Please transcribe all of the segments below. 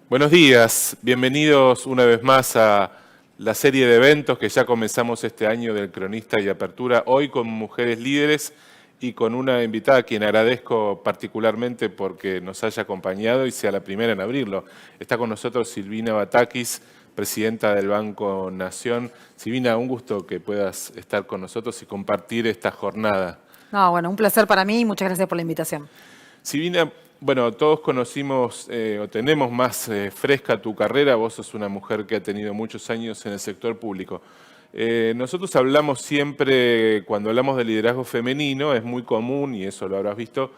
Buenos días, bienvenidos una vez más a la serie de eventos que ya comenzamos este año del Cronista y Apertura, hoy con mujeres líderes y con una invitada a quien agradezco particularmente porque nos haya acompañado y sea la primera en abrirlo. Está con nosotros Silvina Batakis, presidenta del Banco Nación. Silvina, un gusto que puedas estar con nosotros y compartir esta jornada. No, bueno, un placer para mí y muchas gracias por la invitación. Silvina, bueno, todos conocimos o tenemos más fresca tu carrera. Vos sos una mujer que ha tenido muchos años en el sector público. Nosotros hablamos siempre, cuando hablamos de liderazgo femenino, es muy común, y eso lo habrás visto,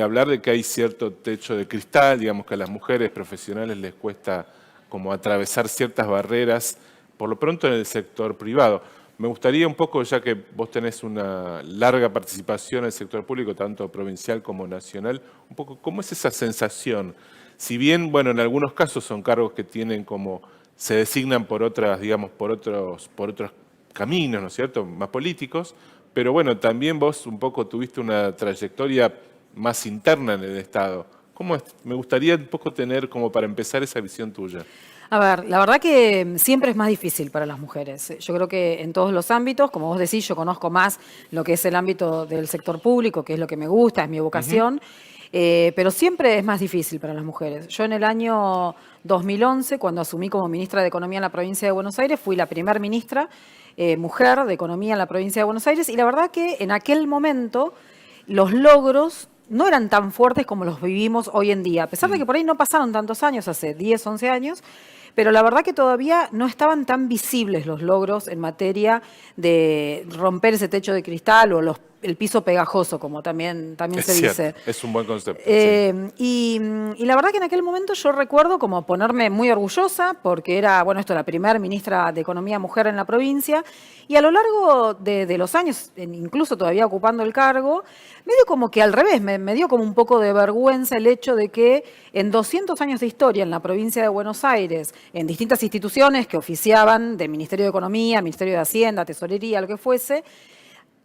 hablar de que hay cierto techo de cristal, digamos que a las mujeres profesionales les cuesta como atravesar ciertas barreras, por lo pronto en el sector privado. Me gustaría un poco, ya que vos tenés una larga participación en el sector público, tanto provincial como nacional, un poco cómo es esa sensación. Si bien, bueno, en algunos casos son cargos que tienen como, se designan por otras, digamos, por otros caminos, ¿no es cierto?, más políticos, pero bueno, también vos un poco tuviste una trayectoria más interna en el Estado. ¿Cómo es? Me gustaría un poco tener como para empezar esa visión tuya. A ver, la verdad que siempre es más difícil para las mujeres. Yo creo que en todos los ámbitos, como vos decís, yo conozco más lo que es el ámbito del sector público, que es lo que me gusta, es mi Ujú. vocación, pero siempre es más difícil para las mujeres. Yo en el año 2011, cuando asumí como ministra de Economía en la provincia de Buenos Aires, fui la primer ministra mujer de Economía en la provincia de Buenos Aires y la verdad que en aquel momento los logros no eran tan fuertes como los vivimos hoy en día, a pesar de Mm. que por ahí no pasaron tantos años, hace 10, 11 años, pero la verdad que todavía no estaban tan visibles los logros en materia de romper ese techo de cristal o el piso pegajoso, como también Es se cierto, dice. es un buen concepto, sí. Y la verdad que en aquel momento yo recuerdo como ponerme muy orgullosa porque era, bueno, esto, la primera ministra de Economía mujer en la provincia y a lo largo de los años, incluso todavía ocupando el cargo, medio como que al revés, me dio como un poco de vergüenza el hecho de que en 200 años de historia en la provincia de Buenos Aires, en distintas instituciones que oficiaban de Ministerio de Economía, Ministerio de Hacienda, Tesorería, lo que fuese,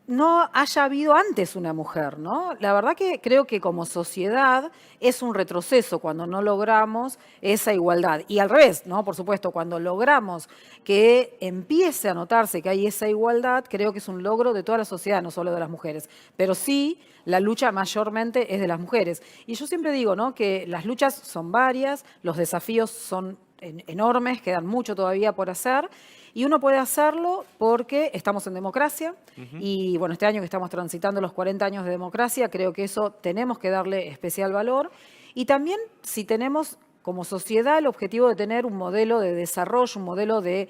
no haya habido antes una mujer, ¿no? La verdad que creo que como sociedad es un retroceso cuando no logramos esa igualdad. Y al revés, ¿no? Por supuesto, cuando logramos que empiece a notarse que hay esa igualdad, creo que es un logro de toda la sociedad, no solo de las mujeres. Pero sí, la lucha mayormente es de las mujeres. Y yo siempre digo, ¿no? Que las luchas son varias, los desafíos son enormes, quedan mucho todavía por hacer. Y uno puede hacerlo porque estamos en democracia Ujú. y bueno, este año que estamos transitando los 40 años de democracia, creo que eso tenemos que darle especial valor. Y también si tenemos como sociedad el objetivo de tener un modelo de desarrollo, un modelo de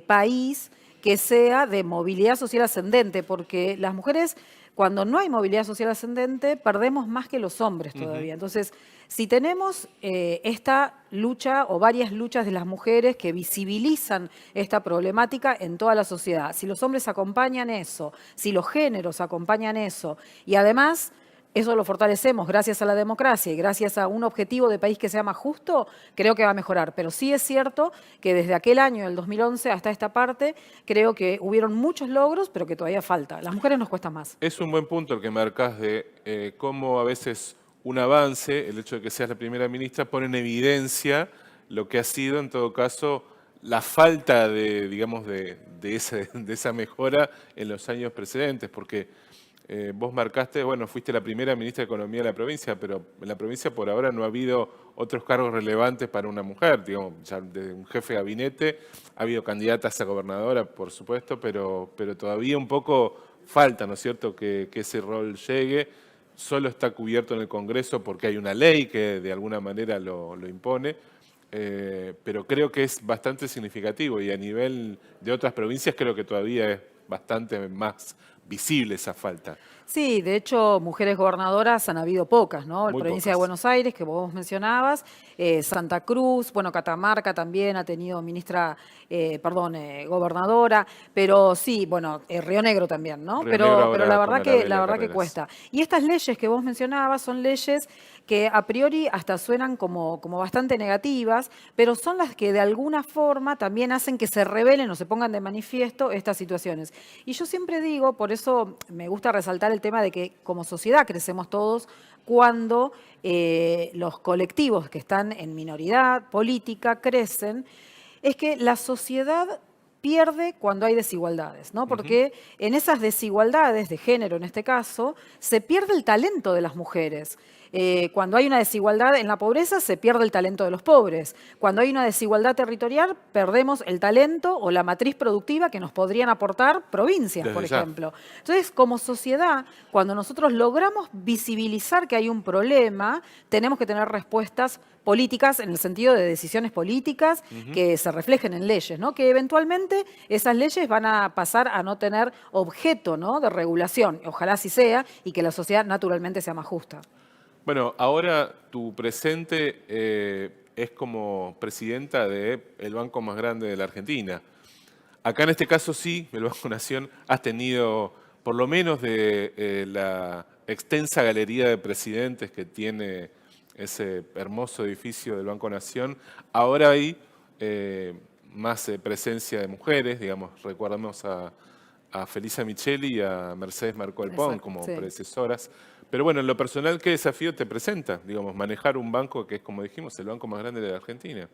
país que sea de movilidad social ascendente, porque las mujeres, cuando no hay movilidad social ascendente, perdemos más que los hombres Ujú. todavía. Entonces, si tenemos esta lucha o varias luchas de las mujeres que visibilizan esta problemática en toda la sociedad, si los hombres acompañan eso, si los géneros acompañan eso, y además eso lo fortalecemos gracias a la democracia y gracias a un objetivo de país que sea más justo, creo que va a mejorar. Pero sí es cierto que desde aquel año, el 2011, hasta esta parte, creo que hubieron muchos logros, pero que todavía falta. Las mujeres nos cuesta más. Es un buen punto el que marcas de cómo a veces un avance, el hecho de que seas la primera ministra, pone en evidencia lo que ha sido, en todo caso, la falta de, digamos, de esa mejora en los años precedentes, porque vos marcaste, bueno, fuiste la primera ministra de Economía de la provincia, pero en la provincia por ahora no ha habido otros cargos relevantes para una mujer, digamos, ya desde un jefe de gabinete, ha habido candidatas a gobernadora, por supuesto, pero todavía un poco falta, ¿no es cierto?, que ese rol llegue. Solo está cubierto en el Congreso porque hay una ley que de alguna manera lo impone, pero creo que es bastante significativo y a nivel de otras provincias creo que todavía es bastante más visible esa falta. Sí, de hecho, mujeres gobernadoras han habido pocas, ¿no? La Muy provincia de pocas. Buenos Aires, que vos mencionabas, Santa Cruz, bueno, Catamarca también ha tenido ministra, gobernadora, pero sí, bueno, Río Negro también, ¿no? Río Negro Pero ahora con la Arabella verdad que Carreras. cuesta. Y estas leyes que vos mencionabas son leyes que a priori hasta suenan como bastante negativas, pero son las que de alguna forma también hacen que se revelen o se pongan de manifiesto estas situaciones. Y yo siempre digo, por eso me gusta resaltar el tema de que como sociedad crecemos todos cuando los colectivos que están en minoridad política crecen, es que la sociedad pierde cuando hay desigualdades, ¿no? Porque en esas desigualdades de género, en este caso, se pierde el talento de las mujeres. Cuando hay una desigualdad en la pobreza, se pierde el talento de los pobres. Cuando hay una desigualdad territorial, perdemos el talento o la matriz productiva que nos podrían aportar provincias, por ejemplo. Entonces, como sociedad, cuando nosotros logramos visibilizar que hay un problema, tenemos que tener respuestas políticas en el sentido de decisiones políticas que se reflejen en leyes, ¿no? Que eventualmente esas leyes van a pasar a no tener objeto, ¿no?, de regulación. Ojalá así sea y que la sociedad naturalmente sea más justa. Bueno, ahora tu presente es como presidenta del banco más grande de la Argentina. Acá en este caso sí, el Banco Nación, has tenido, por lo menos de la extensa galería de presidentes que tiene ese hermoso edificio del Banco Nación, ahora hay más presencia de mujeres, digamos, recordamos a Felisa Micheli y a Mercedes Marcó del Pont como predecesoras. Pero bueno, en lo personal, ¿qué desafío te presenta? Digamos, manejar un banco que es, como dijimos, el banco más grande de la Argentina.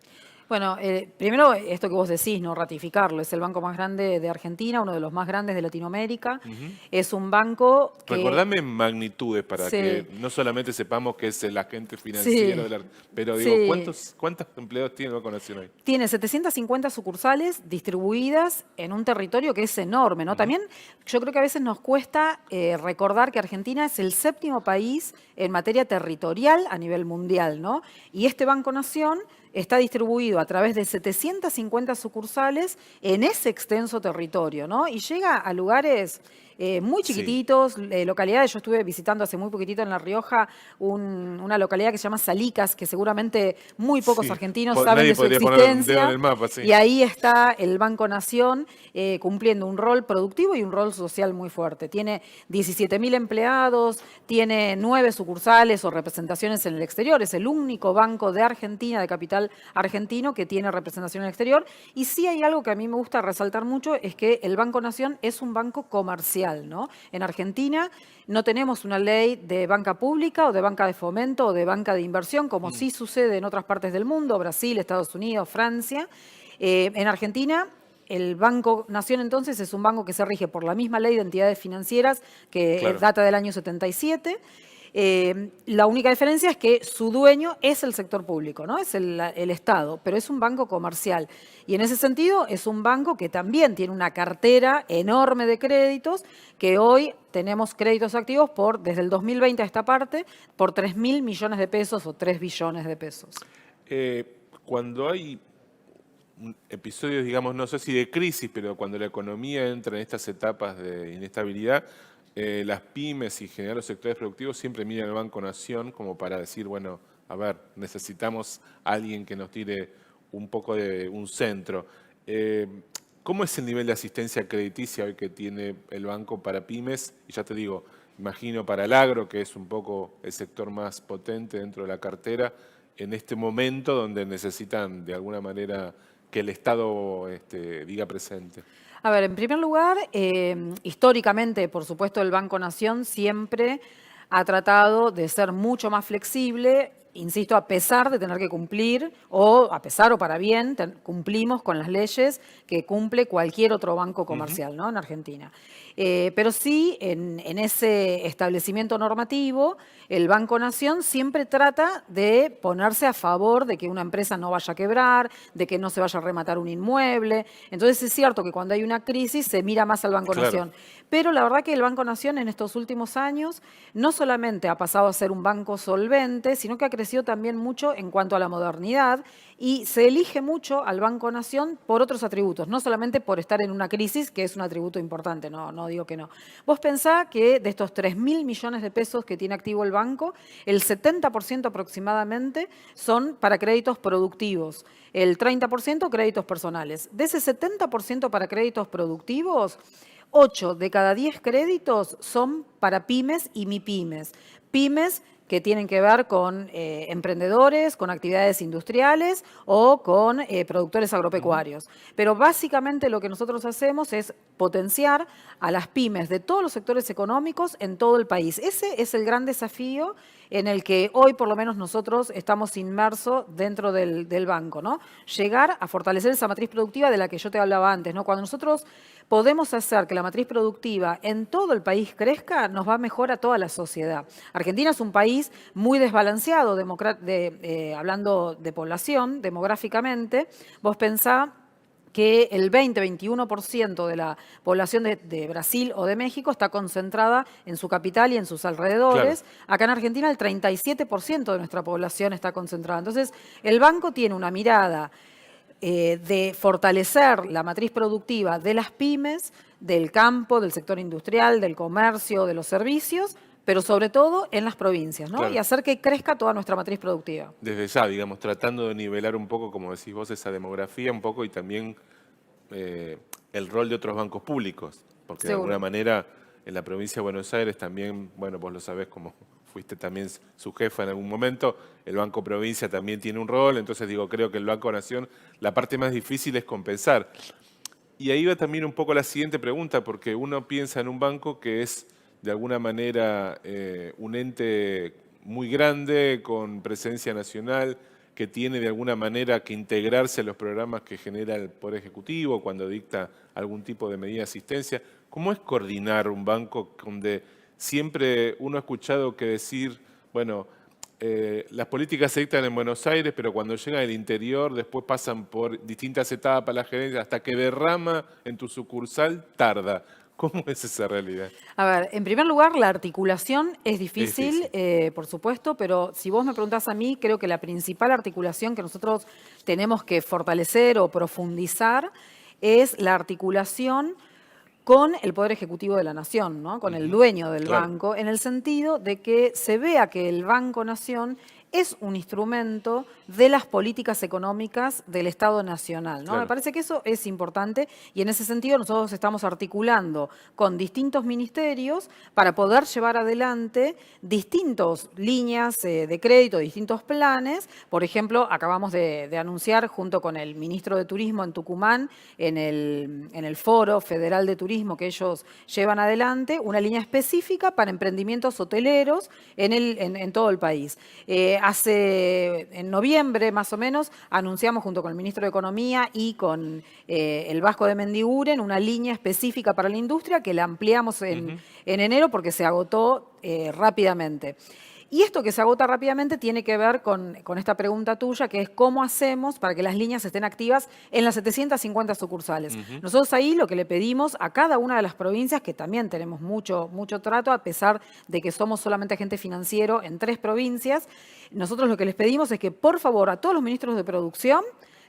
Bueno, primero esto que vos decís, ¿no? Ratificarlo. Es el banco más grande de Argentina, uno de los más grandes de Latinoamérica. Es un banco que... Recordame magnitudes para que no solamente sepamos que es el agente financiero, pero digo, ¿cuántos empleados tiene el Banco Nación hoy? Tiene 750 sucursales distribuidas en un territorio que es enorme, ¿no? También yo creo que a veces nos cuesta recordar que Argentina es el séptimo país en materia territorial a nivel mundial, ¿no? Y este Banco Nación está distribuido a través de 750 sucursales en ese extenso territorio, ¿no? Y llega a lugares muy chiquititos, localidades. Yo estuve visitando hace muy poquitito en La Rioja una localidad que se llama Salicas, que seguramente muy pocos argentinos saben de su existencia. En el mapa, y ahí está el Banco Nación cumpliendo un rol productivo y un rol social muy fuerte. Tiene 17.000 empleados, tiene 9 sucursales o representaciones en el exterior. Es el único banco de Argentina, de capital argentino, que tiene representación en el exterior. Y sí hay algo que a mí me gusta resaltar mucho, es que el Banco Nación es un banco comercial, ¿no? En Argentina no tenemos una ley de banca pública o de banca de fomento o de banca de inversión, como sí sucede en otras partes del mundo, Brasil, Estados Unidos, Francia. En Argentina, el Banco Nación entonces es un banco que se rige por la misma ley de entidades financieras que data del año 77. La única diferencia es que su dueño es el sector público, ¿no? Es el Estado, pero es un banco comercial. Y en ese sentido es un banco que también tiene una cartera enorme de créditos, que hoy tenemos créditos activos desde el 2020 a esta parte, por 3.000 millones de pesos o 3 billones de pesos. Cuando hay episodios, digamos, no sé si de crisis, pero cuando la economía entra en estas etapas de inestabilidad, las pymes y en general los sectores productivos siempre miran al Banco Nación como para decir, bueno, a ver, necesitamos a alguien que nos tire un poco de un centro. ¿Cómo es el nivel de asistencia crediticia hoy que tiene el banco para pymes? Y ya te digo, imagino para el agro, que es un poco el sector más potente dentro de la cartera, en este momento donde necesitan de alguna manera que el Estado diga presente. A ver, en primer lugar, históricamente, por supuesto, el Banco Nación siempre ha tratado de ser mucho más flexible, insisto, a pesar de tener que cumplir, o a pesar o para bien, cumplimos con las leyes que cumple cualquier otro banco comercial, ¿no?, en Argentina. Pero sí, en ese establecimiento normativo, el Banco Nación siempre trata de ponerse a favor de que una empresa no vaya a quebrar, de que no se vaya a rematar un inmueble. Entonces es cierto que cuando hay una crisis se mira más al Banco Nación. Pero la verdad que el Banco Nación en estos últimos años no solamente ha pasado a ser un banco solvente, sino que ha crecido también mucho en cuanto a la modernidad y se elige mucho al Banco Nación por otros atributos, no solamente por estar en una crisis, que es un atributo importante, no digo que no. Vos pensá que de estos 3.000 millones de pesos que tiene activo el banco, el 70% aproximadamente son para créditos productivos, el 30% créditos personales. De ese 70% para créditos productivos, 8 de cada 10 créditos son para pymes y mipymes. Pymes que tienen que ver con emprendedores, con actividades industriales o con productores agropecuarios. Pero básicamente lo que nosotros hacemos es potenciar a las pymes de todos los sectores económicos en todo el país. Ese es el gran desafío en el que hoy por lo menos nosotros estamos inmersos dentro del banco, ¿no? Llegar a fortalecer esa matriz productiva de la que yo te hablaba antes, ¿no? Cuando nosotros podemos hacer que la matriz productiva en todo el país crezca, nos va mejor a toda la sociedad. Argentina es un país muy desbalanceado, hablando de población, demográficamente. Vos pensá que el 20-21% de la población de Brasil o de México está concentrada en su capital y en sus alrededores. Claro. Acá en Argentina el 37% de nuestra población está concentrada. Entonces, el banco tiene una mirada de fortalecer la matriz productiva de las pymes, del campo, del sector industrial, del comercio, de los servicios, pero sobre todo en las provincias, ¿no? Claro. Y hacer que crezca toda nuestra matriz productiva. Desde ya, digamos, tratando de nivelar un poco, como decís vos, esa demografía un poco y también el rol de otros bancos públicos, porque de alguna manera en la provincia de Buenos Aires también, bueno, vos lo sabés como fuiste también su jefa en algún momento, el Banco Provincia también tiene un rol, entonces digo, creo que el Banco Nación, la parte más difícil es compensar. Y ahí va también un poco la siguiente pregunta, porque uno piensa en un banco que es de alguna manera un ente muy grande, con presencia nacional, que tiene de alguna manera que integrarse a los programas que genera el Poder Ejecutivo cuando dicta algún tipo de medida de asistencia. ¿Cómo es coordinar un banco donde siempre uno ha escuchado que decir, bueno, las políticas se dictan en Buenos Aires, pero cuando llegan al interior después pasan por distintas etapas la gerencia hasta que derrama en tu sucursal tarda? ¿Cómo es esa realidad? A ver, en primer lugar, la articulación es difícil, por supuesto, pero si vos me preguntás a mí, creo que la principal articulación que nosotros tenemos que fortalecer o profundizar es la articulación con el Poder Ejecutivo de la Nación, ¿no? Con el dueño del banco, en el sentido de que se vea que el Banco Nación es un instrumento de las políticas económicas del Estado Nacional, ¿no? Me parece que eso es importante y en ese sentido nosotros estamos articulando con distintos ministerios para poder llevar adelante distintas líneas de crédito, distintos planes. Por ejemplo, acabamos de anunciar junto con el ministro de Turismo en Tucumán, en el Foro Federal de Turismo que ellos llevan adelante, una línea específica para emprendimientos hoteleros en todo el país. En noviembre, más o menos, anunciamos junto con el ministro de Economía y con el Vasco de Mendiguren una línea específica para la industria que la ampliamos en enero porque se agotó rápidamente. Y esto que se agota rápidamente tiene que ver con esta pregunta tuya, que es cómo hacemos para que las líneas estén activas en las 750 sucursales. Nosotros ahí lo que le pedimos a cada una de las provincias, que también tenemos mucho trato, a pesar de que somos solamente agente financiero en 3 provincias, nosotros lo que les pedimos es que, por favor, a todos los ministros de producción,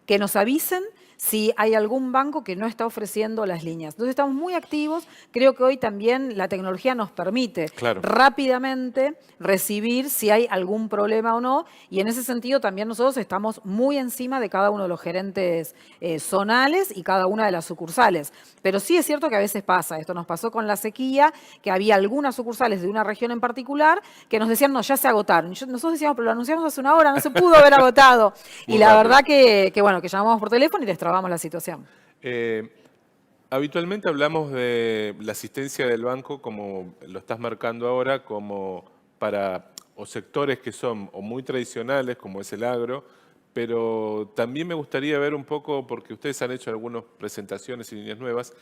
que nos avisen si hay algún banco que no está ofreciendo las líneas. Entonces estamos muy activos, creo que hoy también la tecnología nos permite rápidamente recibir si hay algún problema o no, y en ese sentido también nosotros estamos muy encima de cada uno de los gerentes zonales y cada una de las sucursales. Pero sí es cierto que a veces pasa, esto nos pasó con la sequía, que había algunas sucursales de una región en particular que nos decían, no, ya se agotaron. Nosotros decíamos, pero lo anunciamos hace una hora, no se pudo haber agotado. Y la verdad que llamamos por teléfono y les trabamos la situación. Habitualmente hablamos de la asistencia del banco, como lo estás marcando ahora, como para o sectores que son o muy tradicionales, como es el agro, pero también me gustaría ver un poco, porque ustedes han hecho algunas presentaciones y líneas nuevas,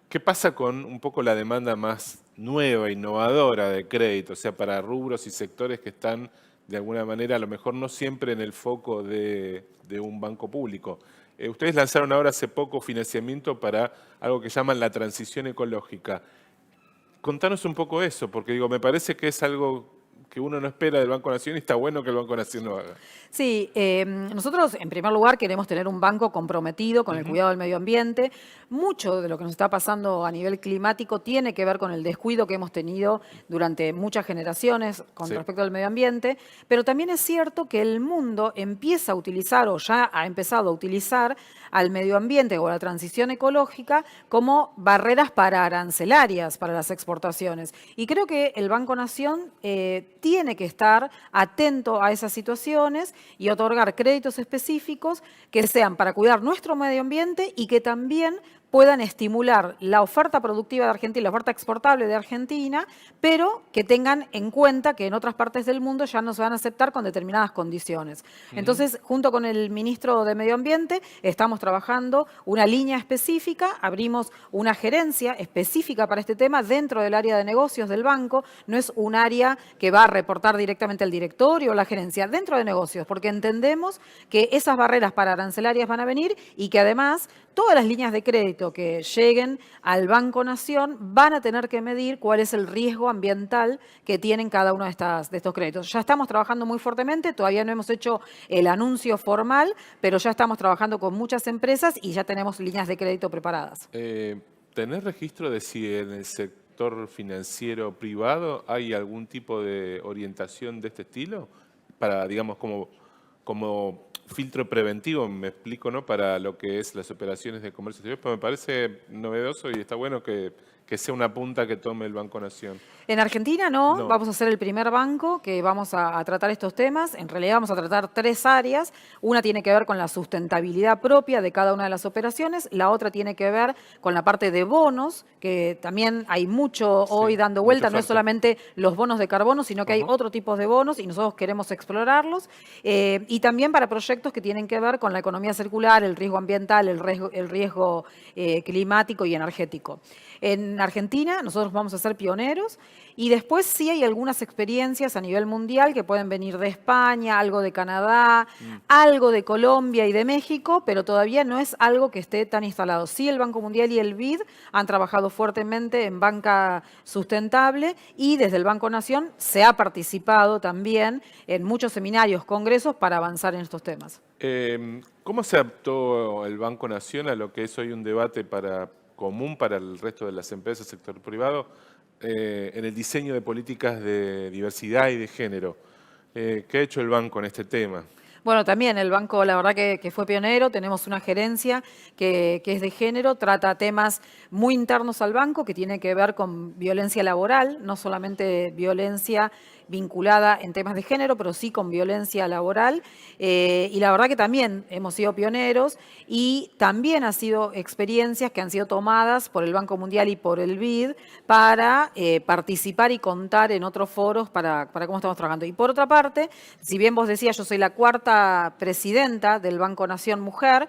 ¿qué pasa con un poco la demanda más nueva, innovadora de crédito? O sea, para rubros y sectores que están de alguna manera a lo mejor no siempre en el foco de un banco público. Ustedes lanzaron ahora hace poco financiamiento para algo que llaman la transición ecológica. Contanos un poco eso, porque digo, me parece que es algo que uno no espera del Banco Nación y está bueno que el Banco Nación lo haga. Sí, nosotros en primer lugar queremos tener un banco comprometido con el cuidado del medio ambiente. Mucho de lo que nos está pasando a nivel climático tiene que ver con el descuido que hemos tenido durante muchas generaciones con respecto al medio ambiente, pero también es cierto que el mundo empieza a utilizar o ya ha empezado a utilizar al medio ambiente o a la transición ecológica como barreras para arancelarias para las exportaciones. Y creo que el Banco Nación tiene que estar atento a esas situaciones y otorgar créditos específicos que sean para cuidar nuestro medio ambiente y que también puedan estimular la oferta productiva de Argentina, la oferta exportable de Argentina, pero que tengan en cuenta que en otras partes del mundo ya no se van a aceptar con determinadas condiciones. Entonces, junto con el ministro de Medio Ambiente, estamos trabajando una línea específica, abrimos una gerencia específica para este tema dentro del área de negocios del banco. No es un área que va a reportar directamente al directorio o la gerencia, dentro de negocios, porque entendemos que esas barreras para arancelarias van a venir y que además todas las líneas de crédito que lleguen al Banco Nación van a tener que medir cuál es el riesgo ambiental que tienen cada uno de estos créditos. Ya estamos trabajando muy fuertemente, todavía no hemos hecho el anuncio formal, pero ya estamos trabajando con muchas empresas y ya tenemos líneas de crédito preparadas. ¿Tenés registro de si en el sector financiero privado hay algún tipo de orientación de este estilo? Para, digamos, como filtro preventivo, me explico, ¿no? Para lo que es las operaciones de comercio exterior, pero me parece novedoso y está bueno que sea una punta que tome el Banco Nación. En Argentina no, vamos a ser el primer banco que vamos a tratar estos temas. En realidad vamos a tratar 3 áreas. Una tiene que ver con la sustentabilidad propia de cada una de las operaciones. La otra tiene que ver con la parte de bonos, que también hay mucho hoy dando vuelta. No es solamente los bonos de carbono, sino que hay otro tipo de bonos y nosotros queremos explorarlos. Y también para proyectos que tienen que ver con la economía circular, el riesgo ambiental, el riesgo climático y energético. En Argentina nosotros vamos a ser pioneros y después sí hay algunas experiencias a nivel mundial que pueden venir de España, algo de Canadá, algo de Colombia y de México, pero todavía no es algo que esté tan instalado. Sí, el Banco Mundial y el BID han trabajado fuertemente en banca sustentable y desde el Banco Nación se ha participado también en muchos seminarios, congresos para avanzar en estos temas. ¿Cómo se adaptó el Banco Nación a lo que es hoy un debate común para el resto de las empresas del sector privado en el diseño de políticas de diversidad y de género? ¿Qué ha hecho el banco en este tema? Bueno, también el banco, la verdad que fue pionero, tenemos una gerencia que es de género, trata temas muy internos al banco que tiene que ver con violencia laboral, no solamente violencia vinculada en temas de género, pero sí con violencia laboral. Y la verdad que también hemos sido pioneros y también han sido experiencias que han sido tomadas por el Banco Mundial y por el BID para participar y contar en otros foros para cómo estamos trabajando. Y por otra parte, si bien vos decías, yo soy la 4ª presidenta del Banco Nación Mujer,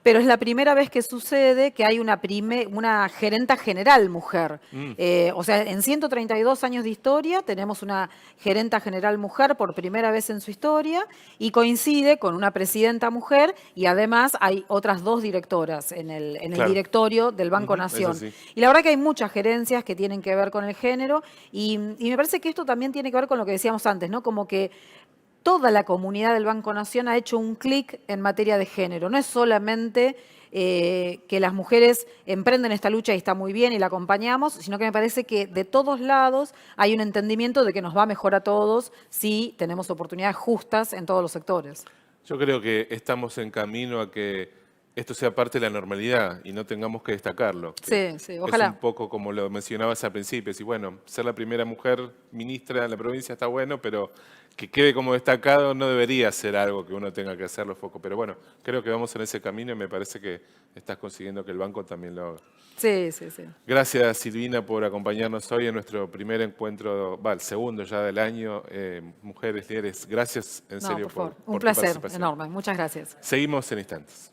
pero es la primera vez que sucede que hay una gerenta general mujer. O sea, en 132 años de historia tenemos una gerenta general mujer por primera vez en su historia y coincide con una presidenta mujer y además hay otras 2 directoras en el directorio del Banco Nación. Y la verdad que hay muchas gerencias que tienen que ver con el género y me parece que esto también tiene que ver con lo que decíamos antes, ¿no? Como que toda la comunidad del Banco Nación ha hecho un clic en materia de género. No es solamente que las mujeres emprenden esta lucha y está muy bien y la acompañamos, sino que me parece que de todos lados hay un entendimiento de que nos va mejor a todos si tenemos oportunidades justas en todos los sectores. Yo creo que estamos en camino a que esto sea parte de la normalidad y no tengamos que destacarlo. Sí, ojalá. Es un poco como lo mencionabas al principio, y bueno, ser la primera mujer ministra en la provincia está bueno, pero que quede como destacado no debería ser algo que uno tenga que hacerlo foco. Pero bueno, creo que vamos en ese camino y me parece que estás consiguiendo que el banco también lo haga. Sí. Gracias, Silvina, por acompañarnos hoy en nuestro primer encuentro, el segundo ya del año, Mujeres Líderes. Gracias, en serio, por un placer tu participación. enorme. Muchas gracias. Seguimos en instantes.